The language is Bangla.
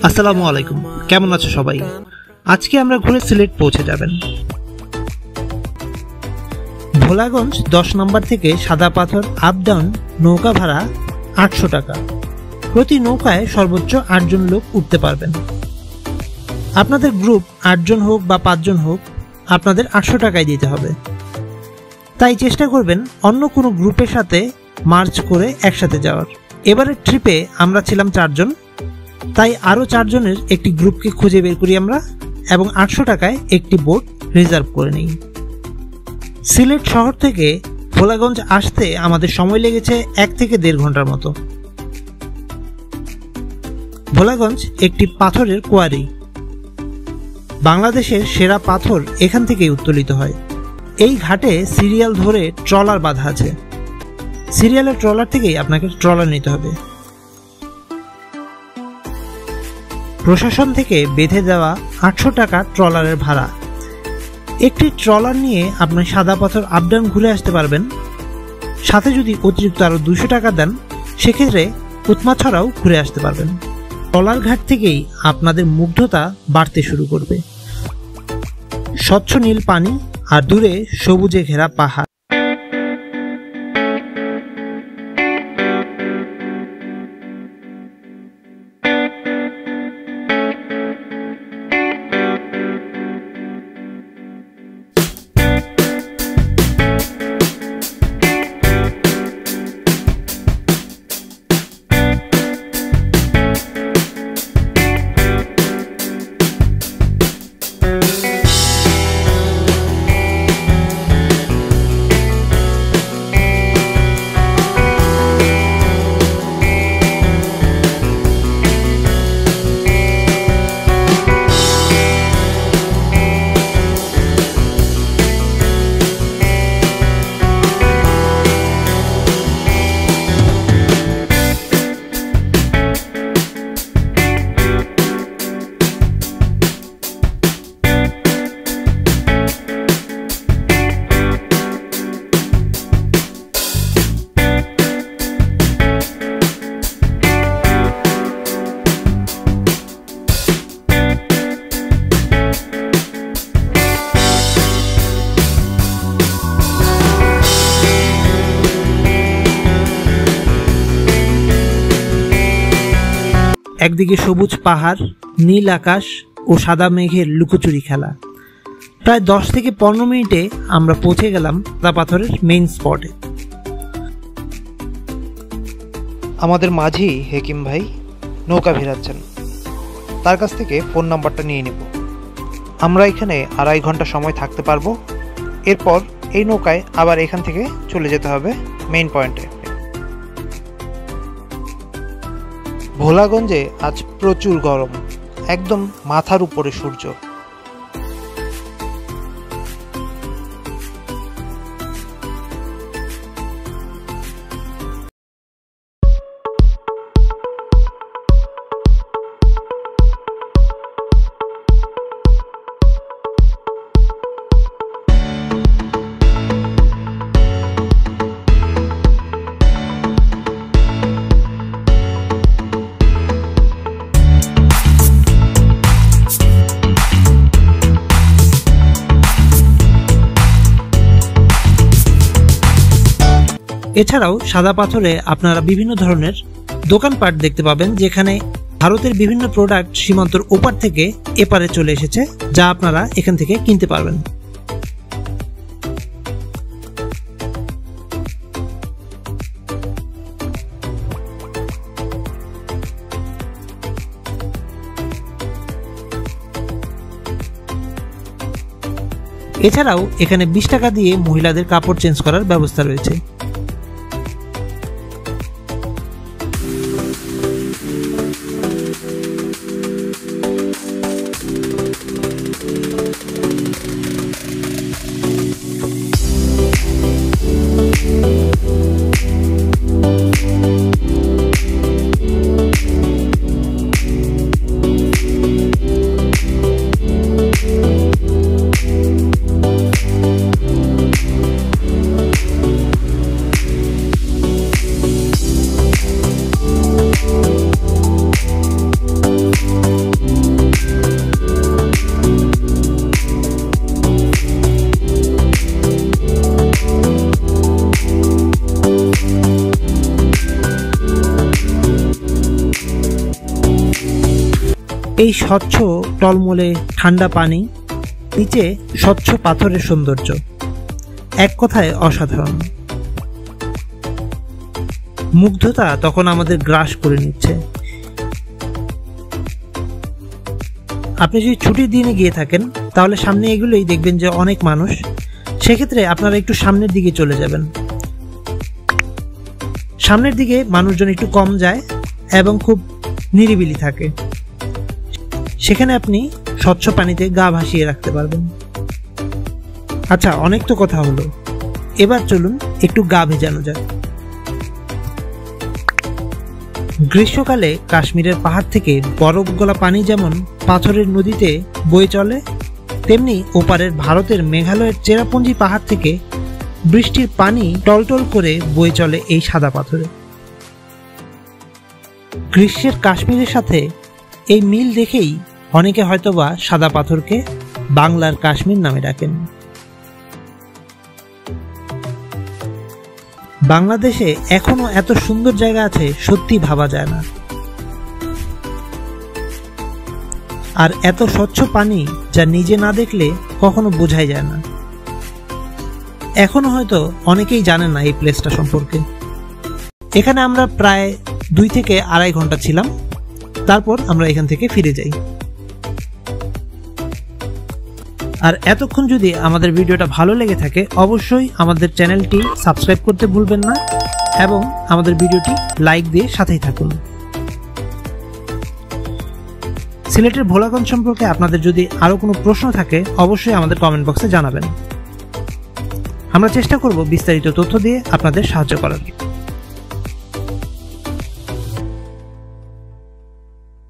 আসসালামু আলাইকুম, কেমন আছো সবাই? আজকে আমরা ঘুরে সিলেট পৌঁছে যাবেন। ভোলাগঞ্জ 10 নম্বর থেকে সাদা পাথর আপ ডাউন নৌকা ভাড়া 800 টাকা। প্রতি নৌকায় সর্বোচ্চ 8 জন লোক উঠতে পারবেন। আপনাদের গ্রুপ 8 জন হোক বা 5 জন হোক, আপনাদের 800 টাকায় দিতে হবে। তাই চেষ্টা করবেন অন্য কোনো গ্রুপের সাথে মার্চ করে একসাথে যাওয়ার। এবারের ট্রিপে আমরা ছিলাম 4 জন, তাই আরও 4 জনের একটি গ্রুপকে খুঁজে বের করি আমরা এবং 800 টাকায় একটি বোট রিজার্ভ করে নিই। সিলেট শহর থেকে ভোলাগঞ্জ আসতে আমাদের সময় লেগেছে 1 থেকে 1.5 ঘন্টার মতো। ভোলাগঞ্জ একটি পাথরের কোয়ারি। বাংলাদেশের সেরা পাথর এখান থেকেই উত্তোলিত হয়। এই ঘাটে সিরিয়াল ধরে ট্রলার বাঁধা আছে। সিরিয়ালের ট্রলার থেকেই আপনাকে ট্রলার নিতে হবে। প্রশাসন থেকে বেঁধে দেওয়া 800 টাকা ট্রলারের ভাড়া। একটি ট্রলার নিয়ে আপনি সাদা পাথর আপ ডাউন ঘুরে আসতে পারবেন। সাথে যদি অতিরিক্ত আরও 200 টাকা দেন, সেক্ষেত্রে উৎমাছড়াও ঘুরে আসতে পারবেন। ট্রলার ঘাট থেকেই আপনাদের মুগ্ধতা বাড়তে শুরু করবে। স্বচ্ছ নীল পানি আর দূরে সবুজে ঘেরা পাহাড়। একদিকে সবুজ পাহাড়, নীল আকাশ ও সাদা মেঘের লুকোচুরি খেলা। প্রায় 10 থেকে 15 মিনিটে আমরা পৌঁছে গেলাম সাদা পাথরের মেইন স্পটে। আমাদের মাঝি হেকিম ভাই নৌকা ভিড়াচ্ছেন, তার কাছ থেকে ফোন নাম্বারটা নিয়ে নেব। আমরা এখানে 2.5 ঘন্টা সময় থাকতে পারবো। এরপর এই নৌকায় আবার এখান থেকে চলে যেতে হবে মেইন পয়েন্টে। ভোলাগঞ্জে আজ প্রচুর গরম, একদম মাথার উপরে সূর্য। এছাড়াও সাদা পাথরে আপনারা বিভিন্ন ধরনের দোকানপাট দেখতে পাবেন, যেখানে ভারতের বিভিন্ন প্রোডাক্ট সীমান্তর ওপার থেকে এপারে চলে এসেছে, যা আপনারা এখান থেকে কিনতে পারবেন। এছাড়াও এখানে 20 টাকা দিয়ে মহিলাদের কাপড় চেঞ্জ করার ব্যবস্থা রয়েছে। এই স্বচ্ছ টলমলে ঠান্ডা পানি, নিচে স্বচ্ছ পাথরের সৌন্দর্য, এক কথায় অসাধারণ। মুগ্ধতা তখন আমাদের গ্রাস করে নিচ্ছে। আপনি যদি ছুটির দিনে গিয়ে থাকেন তাহলে সামনে এগুলোই দেখবেন যে অনেক মানুষ, সেক্ষেত্রে আপনারা একটু সামনের দিকে চলে যাবেন। সামনের দিকে মানুষজন একটু কম যায় এবং খুব নিরিবিলি থাকে, সেখানে আপনি স্বচ্ছ পানিতে গা ভাসিয়ে রাখতে পারবেন। আচ্ছা, অনেক তো কথা হলো, এবার চলুন একটু গা ভেজানো যাক। গ্রীষ্মকালে কাশ্মীরের পাহাড় থেকে বরফ গলা পানি যেমন পাথরের নদীতে বয়ে চলে, তেমনি ওপারের ভারতের মেঘালয়ের চেরাপুঞ্জি পাহাড় থেকে বৃষ্টির পানি টলটল করে বয়ে চলে এই সাদা পাথরে। গ্রীষ্মের কাশ্মীরের সাথে এই মিল দেখেই অনেকে হয়তোবা সাদা পাথরকে বাংলার কাশ্মীর নামে ডাকেন। বাংলাদেশে এখনো এত সুন্দর জায়গা আছে সত্যি ভাবা যায় না। আর এত স্বচ্ছ পানি যা নিজে না দেখলে কখনো বোঝাই যায় না। এখনো হয়তো অনেকেই জানেন না এই প্লেসটা সম্পর্কে। এখানে আমরা প্রায় 2 থেকে 2.5 ঘন্টা ছিলাম, তারপর আমরা এখান থেকে ফিরে যাই। আর এতক্ষণ যদি আমাদের ভিডিওটা ভালো লেগে থাকে অবশ্যই আমাদের চ্যানেলটি সাবস্ক্রাইব করতে ভুলবেন না এবং আমাদের ভিডিওটি লাইক দিয়ে সাথেই থাকুন। সিলেটের ভোলাগঞ্জ সম্পর্কে আপনাদের যদি আরো কোনো প্রশ্ন থাকে অবশ্যই আমাদের কমেন্ট বক্সে জানাবেন। আমরা চেষ্টা করব বিস্তারিত তথ্য দিয়ে আপনাদের সাহায্য করার।